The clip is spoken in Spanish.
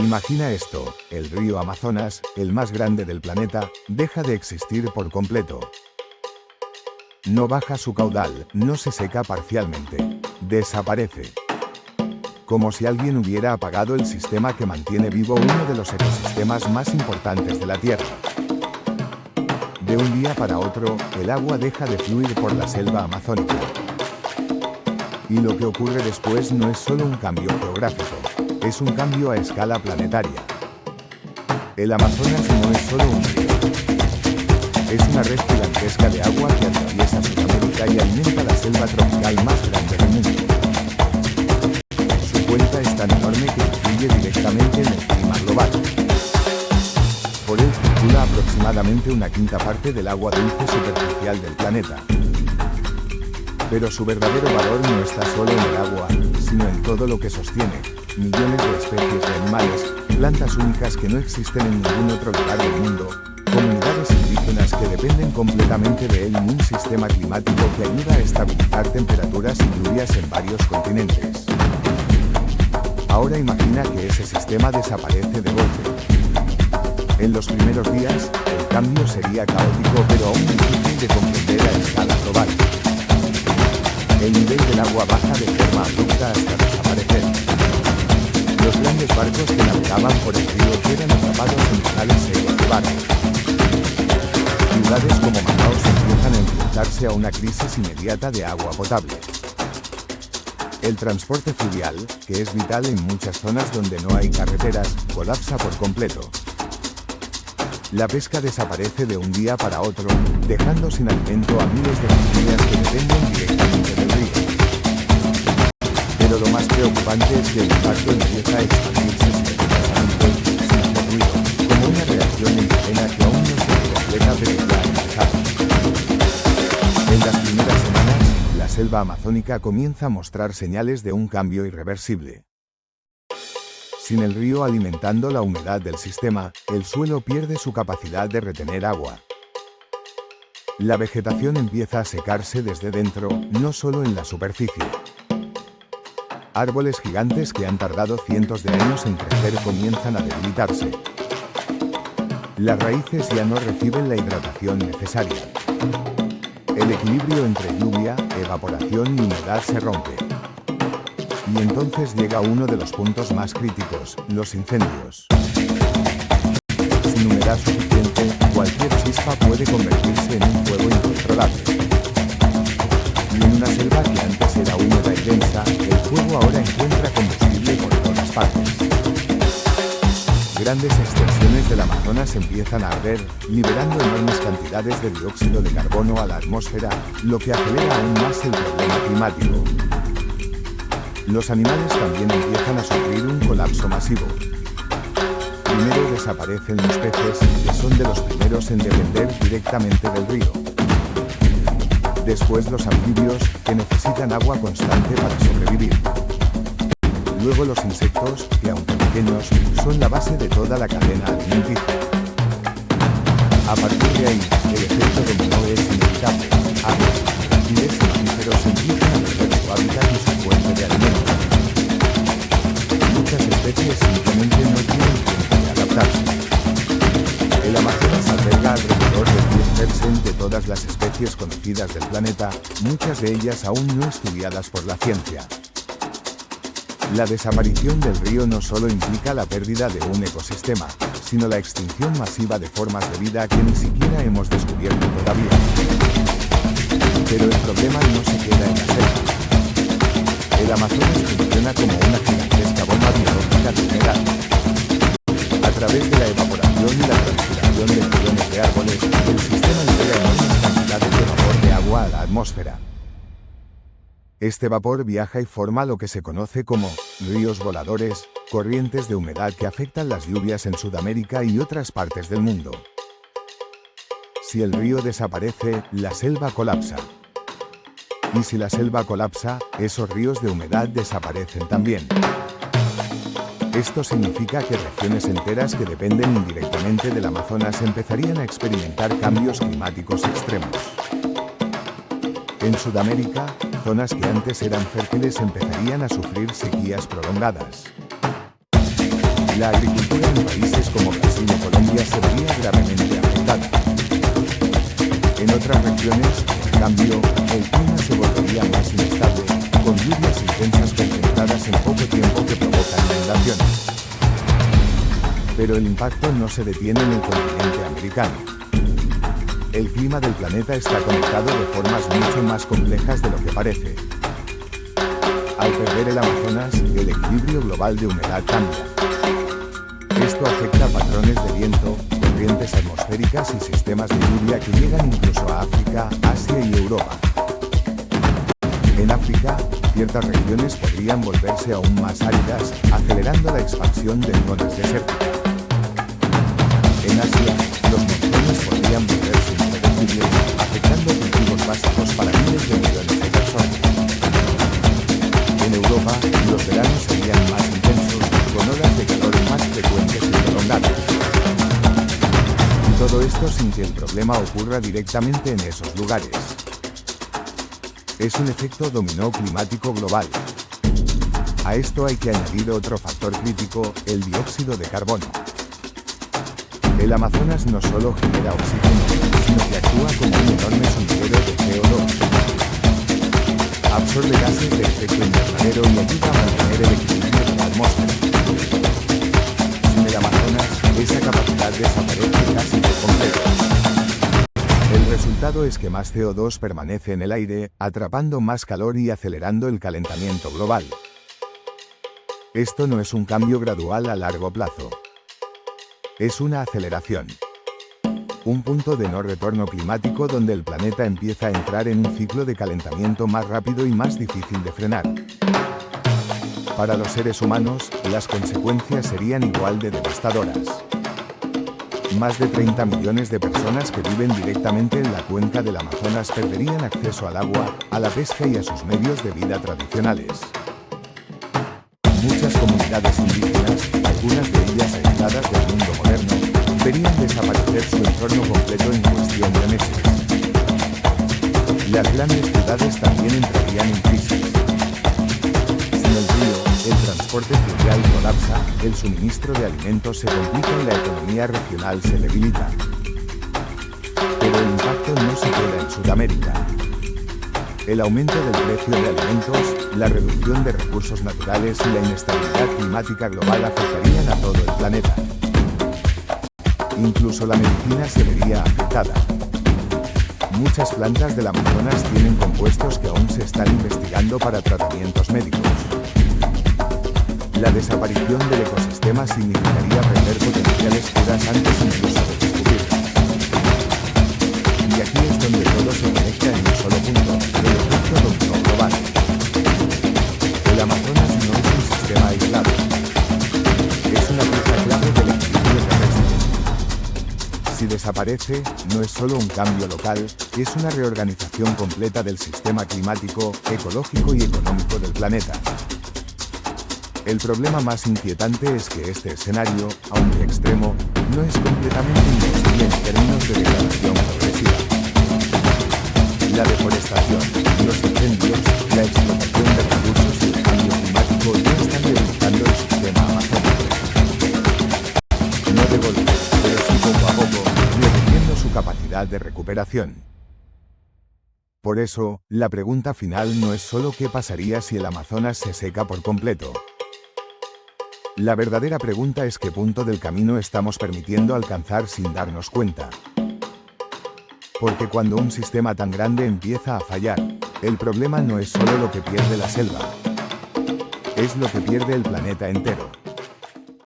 Imagina esto, el río Amazonas, el más grande del planeta, deja de existir por completo. No baja su caudal, no se seca parcialmente. Desaparece. Como si alguien hubiera apagado el sistema que mantiene vivo uno de los ecosistemas más importantes de la Tierra. De un día para otro, el agua deja de fluir por la selva amazónica. Y lo que ocurre después no es solo un cambio geográfico, es un cambio a escala planetaria. El Amazonas no es solo un río. Es una red gigantesca de agua que atraviesa Sudamérica y alimenta la selva tropical más grande del mundo. Su cuenca es tan enorme que influye directamente en el clima global. Por él circula aproximadamente una quinta parte del agua dulce superficial del planeta. Pero su verdadero valor no está solo en el agua, sino en todo lo que sostiene, millones de especies de animales, plantas únicas que no existen en ningún otro lugar del mundo, comunidades indígenas que dependen completamente de él y un sistema climático que ayuda a estabilizar temperaturas y lluvias en varios continentes. Ahora imagina que ese sistema desaparece de golpe. En los primeros días, el cambio sería caótico pero aún difícil de comprender a escala global. El nivel del agua baja de forma abrupta hasta desaparecer. Los grandes barcos que navegaban por el río quedan atrapados en canales secos de barro. Ciudades como Manaos empiezan a enfrentarse a una crisis inmediata de agua potable. El transporte fluvial, que es vital en muchas zonas donde no hay carreteras, colapsa por completo. La pesca desaparece de un día para otro, dejando sin alimento a miles de familias que dependen directamente del río. Pero lo más preocupante es que el impacto empieza a expandirse silenciosamente, sin hacer ruido, como una reacción en cadena que aún no se completa pero ya ha empezado. En las primeras semanas, la selva amazónica comienza a mostrar señales de un cambio irreversible. Sin el río alimentando la humedad del sistema, el suelo pierde su capacidad de retener agua. La vegetación empieza a secarse desde dentro, no solo en la superficie. Árboles gigantes que han tardado cientos de años en crecer comienzan a debilitarse. Las raíces ya no reciben la hidratación necesaria. El equilibrio entre lluvia, evaporación y humedad se rompe. Y entonces llega uno de los puntos más críticos, los incendios. Sin humedad suficiente, cualquier chispa puede convertirse en un fuego incontrolable. Y en una selva que antes era húmeda y densa, el fuego ahora encuentra combustible por todas partes. Grandes extensiones del Amazonas empiezan a arder, liberando enormes cantidades de dióxido de carbono a la atmósfera, lo que acelera aún más el problema climático. Los animales también empiezan a sufrir un colapso masivo. Primero desaparecen los peces, que son de los primeros en depender directamente del río. Después los anfibios, que necesitan agua constante para sobrevivir. Luego los insectos, que aunque pequeños, son la base de toda la cadena alimenticia. A partir de ahí, el efecto dominó es inevitable. Aves, reptiles y mamíferos empiezan a perder su hábitat y su fuente de alimento. Muchas especies simplemente no tienen tiempo de adaptarse. El Amazonas alberga alrededor del 10% de todas las especies conocidas del planeta, muchas de ellas aún no estudiadas por la ciencia. La desaparición del río no solo implica la pérdida de un ecosistema, sino la extinción masiva de formas de vida que ni siquiera hemos descubierto todavía. Pero el problema no se queda en la selva. El Amazonas funciona como una gigantesca bomba biológica de humedad. A través de la evaporación y la transpiración de millones de árboles, el sistema libera enormes cantidades de vapor de agua a la atmósfera. Este vapor viaja y forma lo que se conoce como ríos voladores, corrientes de humedad que afectan las lluvias en Sudamérica y otras partes del mundo. Si el río desaparece, la selva colapsa. Y si la selva colapsa, esos ríos de humedad desaparecen también. Esto significa que regiones enteras que dependen indirectamente del Amazonas empezarían a experimentar cambios climáticos extremos. En Sudamérica, zonas que antes eran fértiles empezarían a sufrir sequías prolongadas. La agricultura en países como Brasil o Colombia se vería gravemente afectada. En otras regiones, en cambio, el clima se volvería más inestable, con lluvias intensas concentradas en poco tiempo que provocan inundaciones. Pero el impacto no se detiene en el continente americano. El clima del planeta está conectado de formas mucho más complejas de lo que parece. Al perder el Amazonas, el equilibrio global de humedad cambia. Esto afecta a patrones de viento, corrientes atmosféricas y sistemas de lluvia que llegan incluso a África, Asia y Europa. En África, ciertas regiones podrían volverse aún más áridas, acelerando la expansión de zonas desérticas. En Asia, los monzones podrían volverse impredecibles, afectando cultivos básicos para miles de millones de personas. En Europa, los veranos serían más intensos, con olas de calor más frecuentes y prolongadas. Y todo esto sin que el problema ocurra directamente en esos lugares. Es un efecto dominó climático global. A esto hay que añadir otro factor crítico, el dióxido de carbono. El Amazonas no solo genera oxígeno, sino que actúa como un enorme sumidero de CO2. Absorbe gases de efecto invernadero y ayuda a mantener el equilibrio de la atmósfera. Sin el Amazonas, esa capacidad desaparece casi por completo. El resultado es que más CO2 permanece en el aire, atrapando más calor y acelerando el calentamiento global. Esto no es un cambio gradual a largo plazo. Es una aceleración. Un punto de no retorno climático donde el planeta empieza a entrar en un ciclo de calentamiento más rápido y más difícil de frenar. Para los seres humanos, las consecuencias serían igual de devastadoras. Más de 30 millones de personas que viven directamente en la cuenca del Amazonas perderían acceso al agua, a la pesca y a sus medios de vida tradicionales. Muchas comunidades indígenas, algunas de ellas aisladas del mundo moderno, verían desaparecer su entorno completo en cuestión de meses. Las grandes ciudades también entrarían en crisis. Sin el río, el transporte fluvial colapsa, el suministro de alimentos se complica y la economía regional se debilita. Pero el impacto no se queda en Sudamérica. El aumento del precio de alimentos, la reducción de recursos naturales y la inestabilidad climática global afectarían a todo el planeta. Incluso la medicina se vería afectada. Muchas plantas del Amazonas tienen compuestos que aún se están investigando para tratamientos médicos. La desaparición del ecosistema significaría perder potenciales curas antes incluso de descubrirlas. Y aquí es donde todo se conecta en un solo punto, el efecto dominó global. El Amazonas no es un sistema aislado. Es una pieza clave del equilibrio terrestre. Si desaparece, no es solo un cambio local, es una reorganización completa del sistema climático, ecológico y económico del planeta. El problema más inquietante es que este escenario, aunque extremo, no es completamente imposible en términos de degradación progresiva. La deforestación, los incendios, la explotación de recursos y el cambio climático ya están debilitando el sistema amazónico. No de golpe, pero sí poco a poco, reduciendo su capacidad de recuperación. Por eso, la pregunta final no es solo qué pasaría si el Amazonas se seca por completo. La verdadera pregunta es qué punto del camino estamos permitiendo alcanzar sin darnos cuenta. Porque cuando un sistema tan grande empieza a fallar, el problema no es solo lo que pierde la selva, es lo que pierde el planeta entero.